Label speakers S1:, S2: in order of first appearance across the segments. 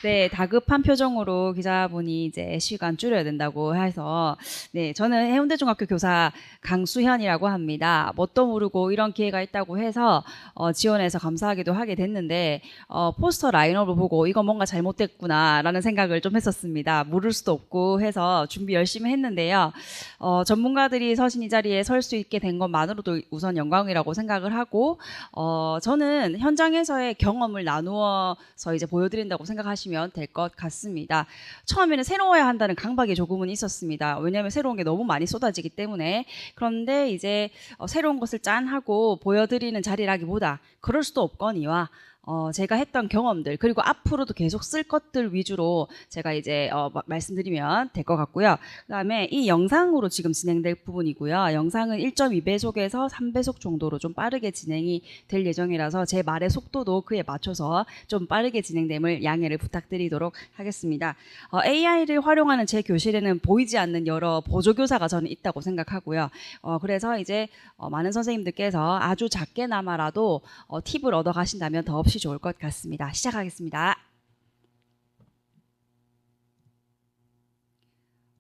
S1: 네, 다급한 표정으로 기자분이 이제 시간 줄여야 된다고 해서, 네, 저는 해운대중학교 교사 강수현이라고 합니다. 뭣도 모르고 이런 기회가 있다고 해서 지원해서 감사하기도 하게 됐는데, 포스터 라인업을 보고 이거 뭔가 잘못됐구나라는 생각을 좀 했었습니다. 모를 수도 없고 해서 준비 열심히 했는데요. 전문가들이 서신 이 자리에 설 수 있게 된 것만으로도 우선 영광이라고 생각을 하고, 저는 현장에서의 경험을 나누어서 이제 보여드린다고 생각하시면 될 것 같습니다. 처음에는 새로워야 한다는 강박이 조금은 있었습니다. 왜냐하면 새로운 게 너무 많이 쏟아지기 때문에. 그런데 이제 새로운 것을 짠하고 보여드리는 자리라기보다 그럴 수도 없거니와 제가 했던 경험들 그리고 앞으로도 계속 쓸 것들 위주로 제가 이제 말씀드리면 될 것 같고요. 그다음에 이 영상으로 지금 진행될 부분이고요. 영상은 1.2배속에서 3배속 정도로 좀 빠르게 진행이 될 예정이라서 제 말의 속도도 그에 맞춰서 좀 빠르게 진행됨을 양해를 부탁드리도록 하겠습니다. AI를 활용하는 제 교실에는 보이지 않는 여러 보조교사가 저는 있다고 생각하고요. 그래서 이제 많은 선생님들께서 아주 작게나마라도 팁을 얻어 가신다면 더없이 좋을 것 같습니다. 시작하겠습니다.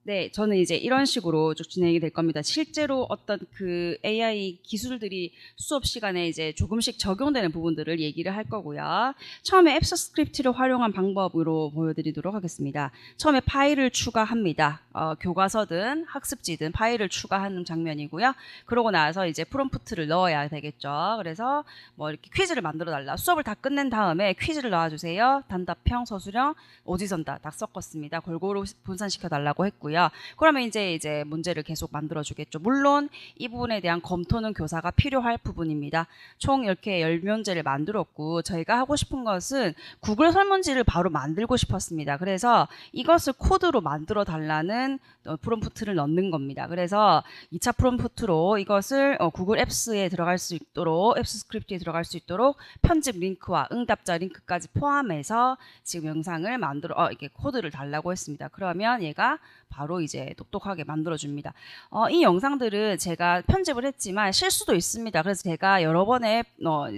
S1: 네, 저는 이제 이런 식으로 쭉 진행이 될 겁니다. 실제로 어떤 그 AI 기술들이 수업 시간에 이제 조금씩 적용되는 부분들을 얘기를 할 거고요. 처음에 앱스 스크립트를 활용한 방법으로 보여드리도록 하겠습니다. 처음에 파일을 추가합니다. 교과서든 학습지든 파일을 추가하는 장면이고요. 그러고 나서 이제 프롬프트를 넣어야 되겠죠. 그래서 뭐 이렇게 퀴즈를 만들어 달라. 수업을 다 끝낸 다음에 퀴즈를 넣어주세요. 단답형, 서술형, 오지선다 딱 섞었습니다. 골고루 분산시켜 달라고 했고요. 그러면 이제 문제를 계속 만들어 주겠죠. 물론 이 부분에 대한 검토는 교사가 필요할 부분입니다. 총 이렇게 10문제를 만들었고 저희가 하고 싶은 것은 구글 설문지를 바로 만들고 싶었습니다. 그래서 이것을 코드로 만들어 달라는 프롬프트를 넣는 겁니다. 그래서 2차 프롬프트로 이것을 구글 앱스에 들어갈 수 있도록 앱스 스크립트에 들어갈 수 있도록 편집 링크와 응답자 링크까지 포함해서 지금 영상을 만들어 이렇게 코드를 달라고 했습니다. 그러면 얘가 바로 이제 똑똑하게 만들어줍니다. 이 영상들은 제가 편집을 했지만 실수도 있습니다. 그래서 제가 여러 번의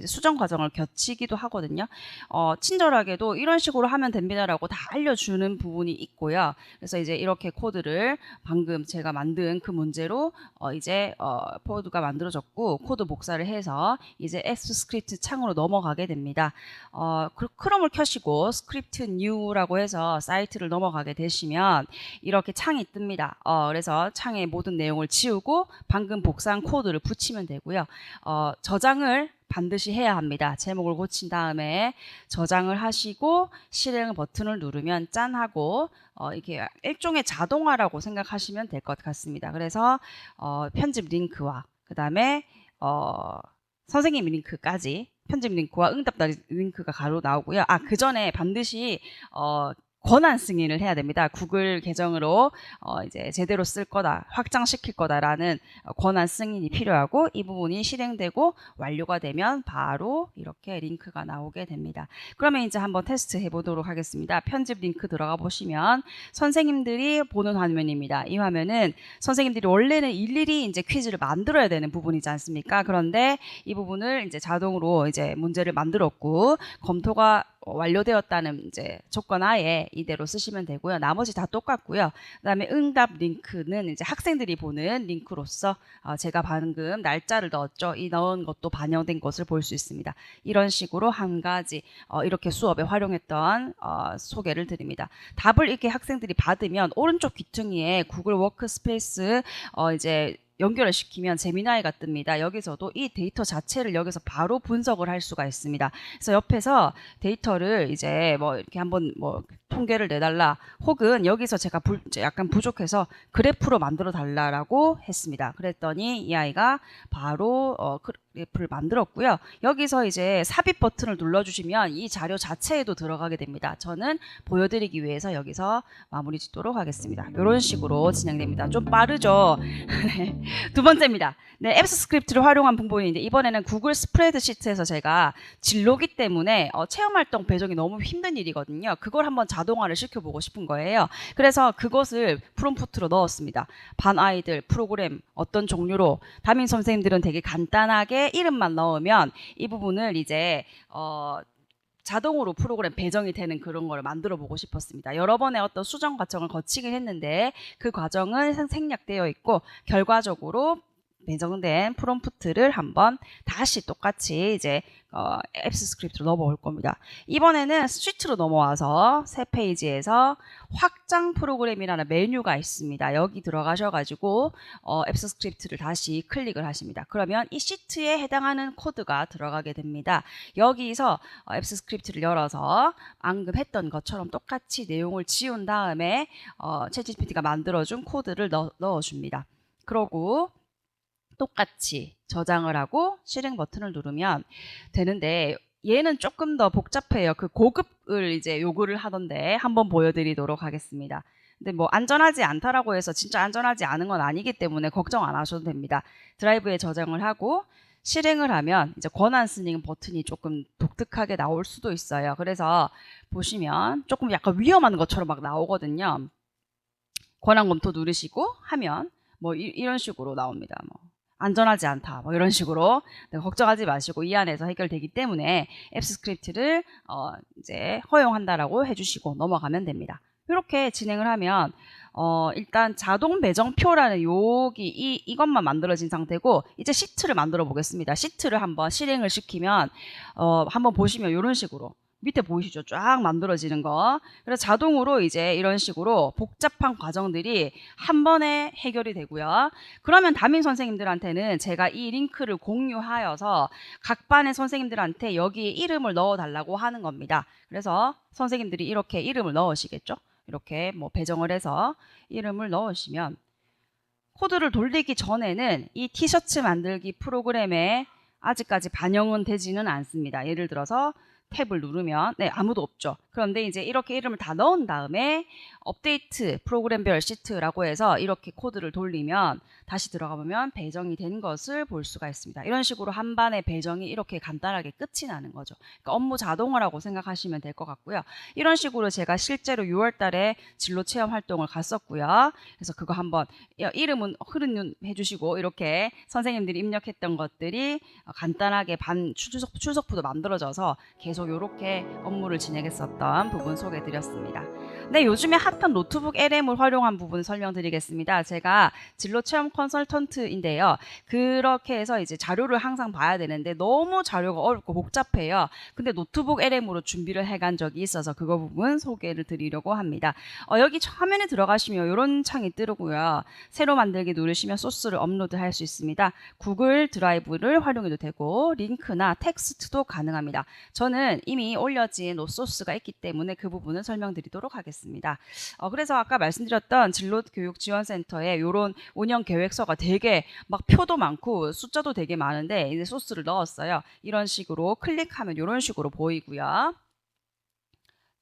S1: 수정 과정을 거치기도 하거든요. 친절하게도 이런 식으로 하면 됩니다라고 다 알려주는 부분이 있고요. 그래서 이제 이렇게 코드를 방금 제가 만든 그 문제로 이제 코드가 만들어졌고 코드 복사를 해서 이제 앱스 스크립트 창으로 넘어가게 됩니다. 크롬을 켜시고 스크립트 뉴라고 해서 사이트를 넘어가게 되시면 이렇게 창이 뜹니다. 그래서 창의 모든 내용을 지우고 방금 복사한 코드를 붙이면 되고요. 저장을 반드시 해야 합니다. 제목을 고친 다음에 저장을 하시고 실행 버튼을 누르면 짠 하고 이게 일종의 자동화라고 생각하시면 될 것 같습니다. 그래서 편집 링크와 그 다음에 선생님 링크까지 편집 링크와 응답 링크가 바로 나오고요. 그 전에 반드시 권한 승인을 해야 됩니다. 구글 계정으로 이제 제대로 쓸 거다, 확장시킬 거다라는 권한 승인이 필요하고 이 부분이 실행되고 완료가 되면 바로 이렇게 링크가 나오게 됩니다. 그러면 이제 한번 테스트 해보도록 하겠습니다. 편집 링크 들어가 보시면 선생님들이 보는 화면입니다. 이 화면은 선생님들이 원래는 일일이 이제 퀴즈를 만들어야 되는 부분이지 않습니까? 그런데 이 부분을 이제 자동으로 이제 문제를 만들었고 검토가 완료되었다는 이제 조건 하에 이대로 쓰시면 되고요. 나머지 다 똑같고요. 그다음에 응답 링크는 이제 학생들이 보는 링크로서 제가 방금 날짜를 넣었죠. 이 넣은 것도 반영된 것을 볼 수 있습니다. 이런 식으로 한 가지 이렇게 수업에 활용했던 소개를 드립니다. 답을 이렇게 학생들이 받으면 오른쪽 귀퉁이에 구글 워크스페이스 이제 연결을 시키면 제미나이가 뜹니다. 여기서도 이 데이터 자체를 여기서 바로 분석을 할 수가 있습니다. 그래서 옆에서 데이터를 이제 뭐 이렇게 한번 뭐 통계를 내달라 혹은 여기서 제가 약간 부족해서 그래프로 만들어 달라고 했습니다. 그랬더니 이 아이가 바로 그래프를 만들었고요. 여기서 이제 삽입 버튼을 눌러주시면 이 자료 자체에도 들어가게 됩니다. 저는 보여드리기 위해서 여기서 마무리 짓도록 하겠습니다. 이런 식으로 진행됩니다. 좀 빠르죠? 네. 두 번째입니다. 네, 앱스 스크립트를 활용한 부분인데 이번에는 구글 스프레드시트에서 제가 진로기 때문에 체험활동 배정이 너무 힘든 일이거든요. 그걸 한번 자동화를 시켜보고 싶은 거예요. 그래서 그것을 프롬프트로 넣었습니다. 반 아이들, 프로그램, 어떤 종류로 담임 선생님들은 되게 간단하게 이름만 넣으면 이 부분을 이제 자동으로 프로그램 배정이 되는 그런 걸 만들어 보고 싶었습니다. 여러 번의 어떤 수정 과정을 거치긴 했는데 그 과정은 생략되어 있고 결과적으로 배정된 프롬프트를 한번 다시 똑같이 이제 앱스 스크립트로 넣어볼 겁니다. 이번에는 스위트로 넘어와서 새 페이지에서 확장 프로그램이라는 메뉴가 있습니다. 여기 들어가셔가지고 앱스 스크립트를 다시 클릭을 하십니다. 그러면 이 시트에 해당하는 코드가 들어가게 됩니다. 여기서 앱스 스크립트를 열어서 방금 했던 것처럼 똑같이 내용을 지운 다음에 챗GPT가 만들어준 코드를 넣어줍니다. 그러고 똑같이 저장을 하고 실행 버튼을 누르면 되는데 얘는 조금 더 복잡해요. 그 고급을 이제 요구를 하던데 한번 보여드리도록 하겠습니다. 근데 뭐 안전하지 않다라고 해서 진짜 안전하지 않은 건 아니기 때문에 걱정 안 하셔도 됩니다. 드라이브에 저장을 하고 실행을 하면 이제 권한 스닝 버튼이 조금 독특하게 나올 수도 있어요. 그래서 보시면 조금 약간 위험한 것처럼 막 나오거든요. 권한 검토 누르시고 하면 뭐 이런 식으로 나옵니다. 뭐. 안전하지 않다 뭐 이런 식으로 걱정하지 마시고 이 안에서 해결되기 때문에 앱스 스크립트를 이제 허용한다라고 해주시고 넘어가면 됩니다. 이렇게 진행을 하면 일단 자동 배정표라는 여기 이것만 만들어진 상태고 이제 시트를 만들어 보겠습니다. 시트를 한번 실행을 시키면 한번 보시면 이런 식으로 밑에 보이시죠? 쫙 만들어지는 거. 그래서 자동으로 이제 이런 식으로 복잡한 과정들이 한 번에 해결이 되고요. 그러면 담임 선생님들한테는 제가 이 링크를 공유하여서 각 반의 선생님들한테 여기 이름을 넣어달라고 하는 겁니다. 그래서 선생님들이 이렇게 이름을 넣으시겠죠? 이렇게 뭐 배정을 해서 이름을 넣으시면 코드를 돌리기 전에는 이 티셔츠 만들기 프로그램에 아직까지 반영은 되지는 않습니다. 예를 들어서 탭을 누르면 아무도 없죠. 그런데 이제 이렇게 이름을 다 넣은 다음에 업데이트 프로그램별 시트라고 해서 이렇게 코드를 돌리면 다시 들어가 보면 배정이 된 것을 볼 수가 있습니다. 이런 식으로 한 반의 배정이 이렇게 간단하게 끝이 나는 거죠. 그러니까 업무 자동화라고 생각하시면 될 것 같고요. 이런 식으로 제가 실제로 6월 달에 진로 체험 활동을 갔었고요. 그래서 그거 한번 이름은 흐른 눈 해주시고 이렇게 선생님들이 입력했던 것들이 간단하게 출석부도 만들어져서 계속 이렇게 업무를 진행했었던 부분 소개해드렸습니다. 네, 요즘에 핫한 노트북 LM을 활용한 부분 설명드리겠습니다. 제가 진로 체험 컨설턴트인데요. 그렇게 해서 이제 자료를 항상 봐야 되는데 너무 자료가 어렵고 복잡해요. 근데 노트북 LM으로 준비를 해간 적이 있어서 그거 부분 소개를 드리려고 합니다. 여기 화면에 들어가시면 이런 창이 뜨고요. 새로 만들기 누르시면 소스를 업로드할 수 있습니다. 구글 드라이브를 활용해도 되고 링크나 텍스트도 가능합니다. 저는 이미 올려진 소스가 있기 때문에 그 부분은 설명드리도록 하겠습니다. 그래서 아까 말씀드렸던 진로교육지원센터에 이런 운영 계획서가 되게 막 표도 많고 숫자도 되게 많은데 이제 소스를 넣었어요. 이런 식으로 클릭하면 이런 식으로 보이고요.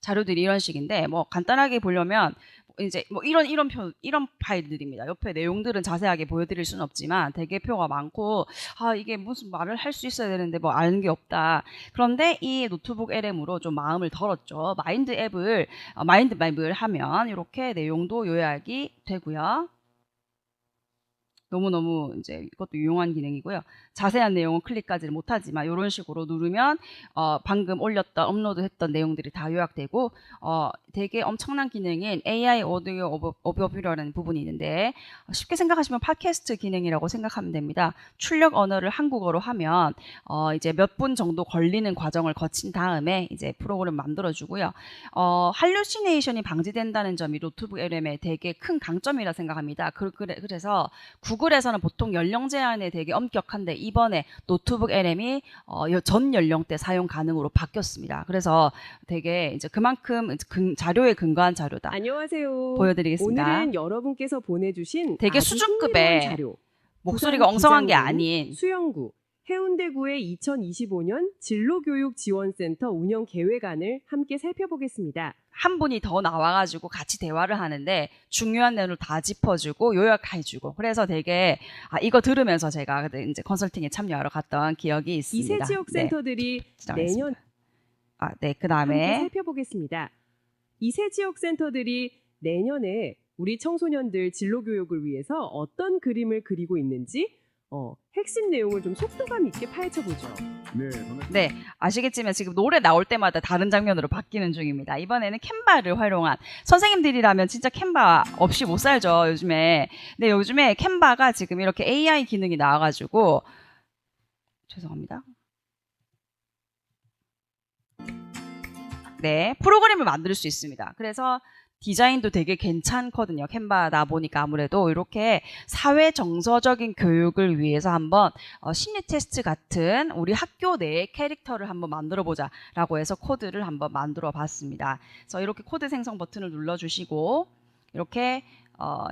S1: 자료들이 이런 식인데 뭐 간단하게 보려면 이제 뭐 이런 파일들입니다. 옆에 내용들은 자세하게 보여드릴 수는 없지만 되게 표가 많고 이게 무슨 말을 할 수 있어야 되는데 뭐 아는 게 없다. 그런데 이 노트북 LM으로 좀 마음을 덜었죠. 마인드 맵을 하면 이렇게 내용도 요약이 되고요. 너무너무 이제 이것도 유용한 기능이고요. 자세한 내용은 클릭하지 못하지만 이런 식으로 누르면 방금 올렸던 업로드했던 내용들이 다 요약되고 되게 엄청난 기능인 AI 오디오 오버뷰라는 부분이 있는데 쉽게 생각하시면 팟캐스트 기능이라고 생각하면 됩니다. 출력 언어를 한국어로 하면 이제 몇 분 정도 걸리는 과정을 거친 다음에 이제 프로그램 만들어주고요. 할루시네이션이 방지된다는 점이 노트북 LM의 되게 큰 강점이라 생각합니다. 그래서 구글에서는 보통 연령 제한에 되게 엄격한데 이번에 노트북 LM이 전 연령대 사용 가능으로 바뀌었습니다. 그래서 되게 이제 그만큼 자료에 근거한 자료다.
S2: 안녕하세요.
S1: 보여드리겠습니다.
S2: 오늘은 여러분께서 보내주신
S1: 되게
S2: 아주
S1: 수준급의
S2: 흥미로운 자료.
S1: 목소리가 엉성한 게 아닌
S2: 수영구 해운대구의 2025년 진로교육지원센터 운영 계획안을 함께 살펴보겠습니다.
S1: 한 분이 더 나와가지고 같이 대화를 하는데 중요한 내용을 다 짚어주고 요약해주고 그래서 되게 이거 들으면서 제가 이제 컨설팅에 참여하러 갔던 기억이 있습니다.
S2: 이세 지역 센터들이 내년
S1: 그 다음에
S2: 함께 살펴보겠습니다. 이세 지역 센터들이 내년에 우리 청소년들 진로 교육을 위해서 어떤 그림을 그리고 있는지 핵심 내용을 좀 속도감 있게 파헤쳐보죠.
S1: 네, 아시겠지만 지금 노래 나올 때마다 다른 장면으로 바뀌는 중입니다. 이번에는 캔바를 활용한, 선생님들이라면 진짜 캔바 없이 못 살죠, 요즘에. 근데 요즘에 캔바가 지금 이렇게 AI 기능이 나와가지고, 죄송합니다. 네, 프로그램을 만들 수 있습니다. 그래서 디자인도 되게 괜찮거든요. 캔바다 보니까 아무래도 이렇게 사회 정서적인 교육을 위해서 한번 심리 테스트 같은 우리 학교 내의 캐릭터를 한번 만들어 보자라고 해서 코드를 한번 만들어 봤습니다. 그래서 이렇게 코드 생성 버튼을 눌러 주시고 이렇게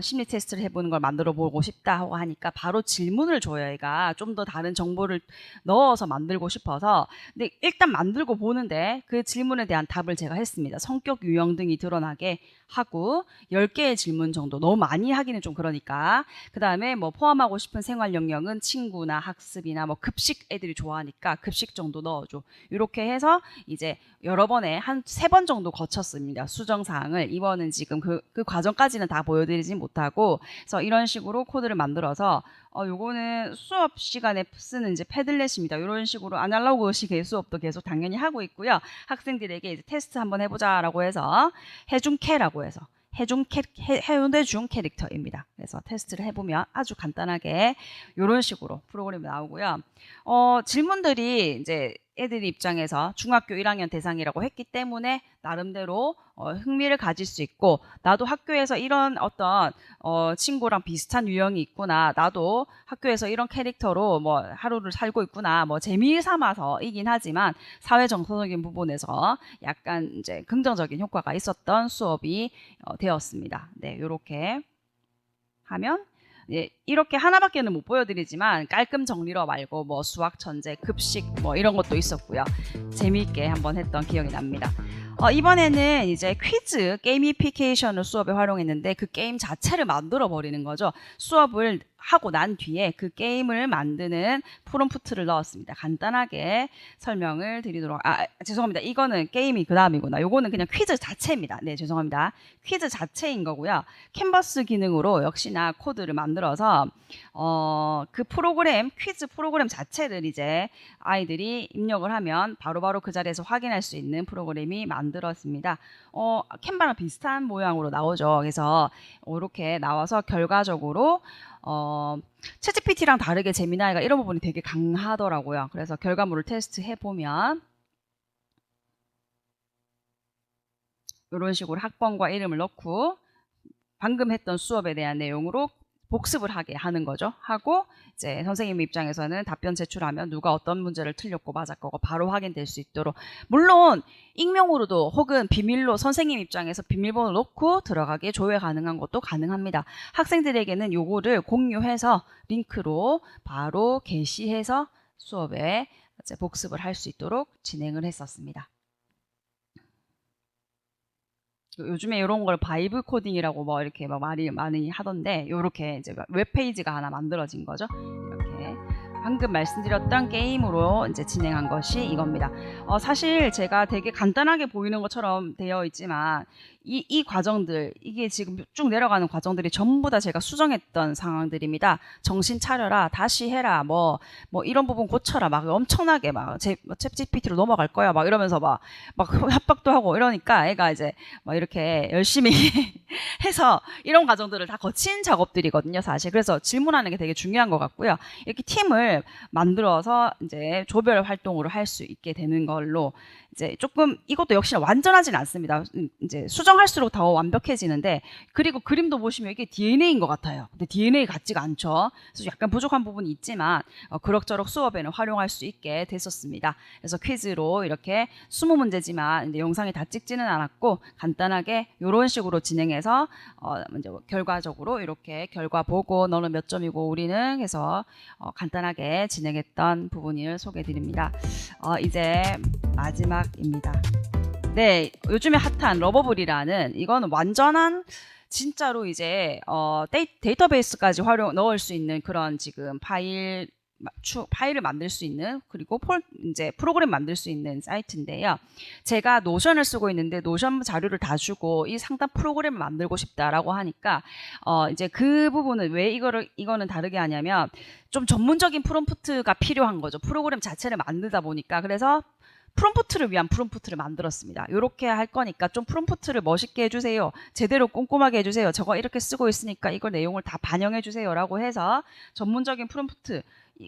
S1: 심리 테스트를 해보는 걸 만들어 보고 싶다 하고 하니까 바로 질문을 줘요. 얘가 좀 더 다른 정보를 넣어서 만들고 싶어서. 근데 일단 만들고 보는데 그 질문에 대한 답을 제가 했습니다. 성격 유형 등이 드러나게 하고 10개의 질문 정도, 너무 많이 하기는 좀 그러니까. 그 다음에 뭐 포함하고 싶은 생활 영역은 친구나 학습이나 뭐 급식 애들이 좋아하니까 급식 정도 넣어줘. 이렇게 해서 이제 여러 번에 한 3번 정도 거쳤습니다. 수정 사항을. 이번은 지금 그 과정까지는 다 보여드리지 못하고, 그래서 이런 식으로 코드를 만들어서 요거는 수업 시간에 쓰는 이제 패들렛입니다. 이런 식으로 아날로그식의 수업도 계속 당연히 하고 있고요. 학생들에게 이제 테스트 한번 해보자라고 해서 해준캐라고 해서 해준 캐릭터입니다. 그래서 테스트를 해보면 아주 간단하게 이런 식으로 프로그램이 나오고요. 질문들이 이제 애들 입장에서 중학교 1학년 대상이라고 했기 때문에 나름대로 흥미를 가질 수 있고, 나도 학교에서 이런 어떤 친구랑 비슷한 유형이 있구나, 나도 학교에서 이런 캐릭터로 뭐 하루를 살고 있구나, 뭐 재미 삼아서이긴 하지만 사회 정서적인 부분에서 약간 이제 긍정적인 효과가 있었던 수업이 되었습니다. 네, 이렇게 하면 예, 이렇게 하나밖에는 못 보여드리지만 깔끔 정리러 말고 뭐 수학 천재, 급식 뭐 이런 것도 있었고요. 재미있게 한번 했던 기억이 납니다. 이번에는 이제 퀴즈 게이미피케이션을 수업에 활용했는데 그 게임 자체를 만들어 버리는 거죠. 수업을 하고 난 뒤에 그 게임을 만드는 프롬프트를 넣었습니다. 간단하게 설명을 드리도록, 죄송합니다. 이거는 게임이 그 다음이구나. 요거는 그냥 퀴즈 자체입니다. 네, 죄송합니다. 퀴즈 자체인 거고요. 캔버스 기능으로 역시나 코드를 만들어서 그 프로그램, 퀴즈 프로그램 자체를 이제 아이들이 입력을 하면 바로바로 그 자리에서 확인할 수 있는 프로그램이 만들었습니다. 캔버랑 비슷한 모양으로 나오죠. 그래서 이렇게 나와서 결과적으로 챗GPT랑 다르게 제미나이가 이런 부분이 되게 강하더라고요. 그래서 결과물을 테스트해 보면 이런 식으로 학번과 이름을 넣고 방금 했던 수업에 대한 내용으로 복습을 하게 하는 거죠. 하고 이제 선생님 입장에서는 답변 제출하면 누가 어떤 문제를 틀렸고 맞았고 바로 확인될 수 있도록, 물론 익명으로도 혹은 비밀로 선생님 입장에서 비밀번호 넣고 들어가게 조회 가능한 것도 가능합니다. 학생들에게는 요거를 공유해서 링크로 바로 게시해서 수업에 이제 복습을 할 수 있도록 진행을 했었습니다. 요즘에 이런 걸 바이브 코딩이라고 뭐 이렇게 막 말이 많이 하던데, 요렇게 이제 웹페이지가 하나 만들어진 거죠. 이렇게 방금 말씀드렸던 게임으로 이제 진행한 것이 이겁니다. 사실 제가 되게 간단하게 보이는 것처럼 되어 있지만 이 과정들, 이게 지금 쭉 내려가는 과정들이 전부 다 제가 수정했던 상황들입니다. 정신 차려라, 다시 해라, 뭐 이런 부분 고쳐라, 막 엄청나게 막 챗GPT로 넘어갈 거야, 막 이러면서 막 협박도 하고 이러니까 애가 이제 막 이렇게 열심히 해서 이런 과정들을 다 거친 작업들이거든요, 사실. 그래서 질문하는 게 되게 중요한 것 같고요. 이렇게 팀을 만들어서 이제 조별 활동으로 할 수 있게 되는 걸로, 이제 조금 이것도 역시나 완전하지는 않습니다. 이제 수정할수록 더 완벽해지는데, 그리고 그림도 보시면 이게 DNA인 것 같아요. 근데 DNA 같지가 않죠. 그래서 약간 부족한 부분이 있지만 그럭저럭 수업에는 활용할 수 있게 됐었습니다. 그래서 퀴즈로 이렇게 20문제지만 이제 영상이 다 찍지는 않았고 간단하게 이런 식으로 진행해서 이제 결과적으로 이렇게 결과 보고 너는 몇 점이고 우리는 해서 간단하게 진행했던 부분을 소개해드립니다. 이제 마지막입니다. 네, 요즘에 핫한 러버블이라는, 이거는 완전한 진짜로 이제 데이터베이스까지 넣을 수 있는 그런 지금 파일 파일을 만들 수 있는 그리고 이제 프로그램 만들 수 있는 사이트인데요. 제가 노션을 쓰고 있는데 노션 자료를 다 주고 이 상담 프로그램을 만들고 싶다라고 하니까 이제 그 부분은 왜 이거는 다르게 하냐면 좀 전문적인 프롬프트가 필요한 거죠. 프로그램 자체를 만들다 보니까. 그래서 프롬프트를 위한 프롬프트를 만들었습니다. 이렇게 할 거니까 좀 프롬프트를 멋있게 해주세요. 제대로 꼼꼼하게 해주세요. 저거 이렇게 쓰고 있으니까 이걸 내용을 다 반영해 주세요라고 해서 전문적인 프롬프트,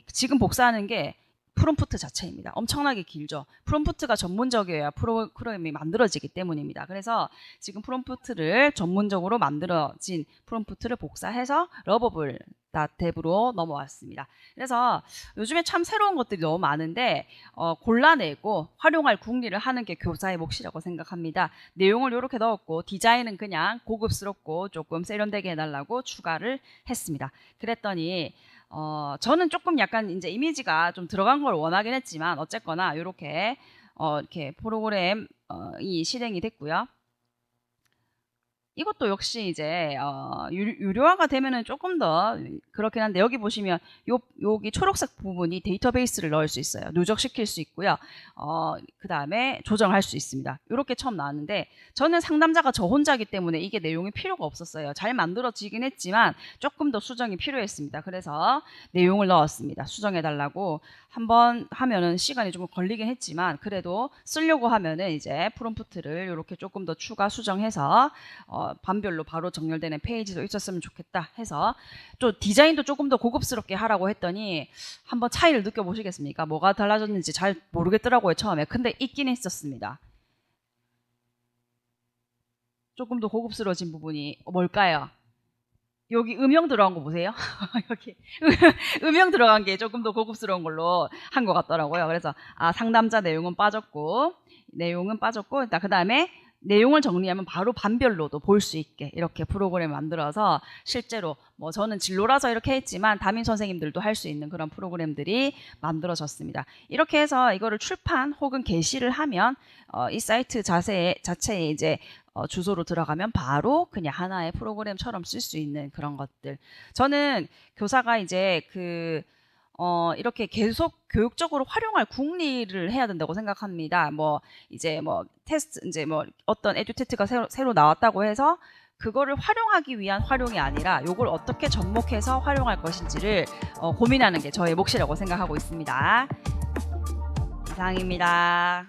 S1: 지금 복사하는 게 프롬프트 자체입니다. 엄청나게 길죠. 프롬프트가 전문적이어야 프로그램이 만들어지기 때문입니다. 그래서 지금 프롬프트를 전문적으로 만들어진 프롬프트를 복사해서 러버블.dev로 넘어왔습니다. 그래서 요즘에 참 새로운 것들이 너무 많은데 골라내고 활용할 궁리를 하는 게 교사의 몫이라고 생각합니다. 내용을 이렇게 넣었고 디자인은 그냥 고급스럽고 조금 세련되게 해달라고 추가를 했습니다. 그랬더니 저는 조금 약간 이제 이미지가 좀 들어간 걸 원하긴 했지만 어쨌거나 이렇게 프로그램이 실행이 됐고요. 이것도 역시 이제 유료화가 되면은 조금 더 그렇긴 한데 여기 보시면 여기 초록색 부분이 데이터베이스를 넣을 수 있어요. 누적시킬 수 있고요. 그 다음에 조정할 수 있습니다. 이렇게 처음 나왔는데 저는 상담자가 저 혼자기 때문에 이게 내용이 필요가 없었어요. 잘 만들어지긴 했지만 조금 더 수정이 필요했습니다. 그래서 내용을 넣었습니다. 수정해달라고. 한번 하면은 시간이 좀 걸리긴 했지만 그래도 쓰려고 하면은 이제 프롬프트를 이렇게 조금 더 추가 수정해서 반별로 바로 정렬되는 페이지도 있었으면 좋겠다 해서 또 디자인도 조금 더 고급스럽게 하라고 했더니 한번 차이를 느껴보시겠습니까? 뭐가 달라졌는지 잘 모르겠더라고요 처음에. 근데 있긴 있었습니다. 조금 더 고급스러워진 부분이 뭘까요? 여기 음영 들어간 거 보세요. 여기 음영 들어간 게 조금 더 고급스러운 걸로 한 것 같더라고요. 그래서 상담자 내용은 빠졌고 그 다음에 내용을 정리하면 바로 반별로도 볼 수 있게 이렇게 프로그램을 만들어서 실제로 뭐 저는 진로라서 이렇게 했지만 담임 선생님들도 할 수 있는 그런 프로그램들이 만들어졌습니다. 이렇게 해서 이거를 출판 혹은 게시를 하면 이 사이트 자체에 이제 주소로 들어가면 바로 그냥 하나의 프로그램처럼 쓸 수 있는 그런 것들. 저는 교사가 이제 이렇게 계속 교육적으로 활용할 궁리를 해야 된다고 생각합니다. 이제 테스트, 이제 어떤 에듀테트가 새로 나왔다고 해서 그거를 활용하기 위한 활용이 아니라 이걸 어떻게 접목해서 활용할 것인지를 고민하는 게 저의 몫이라고 생각하고 있습니다. 이상입니다.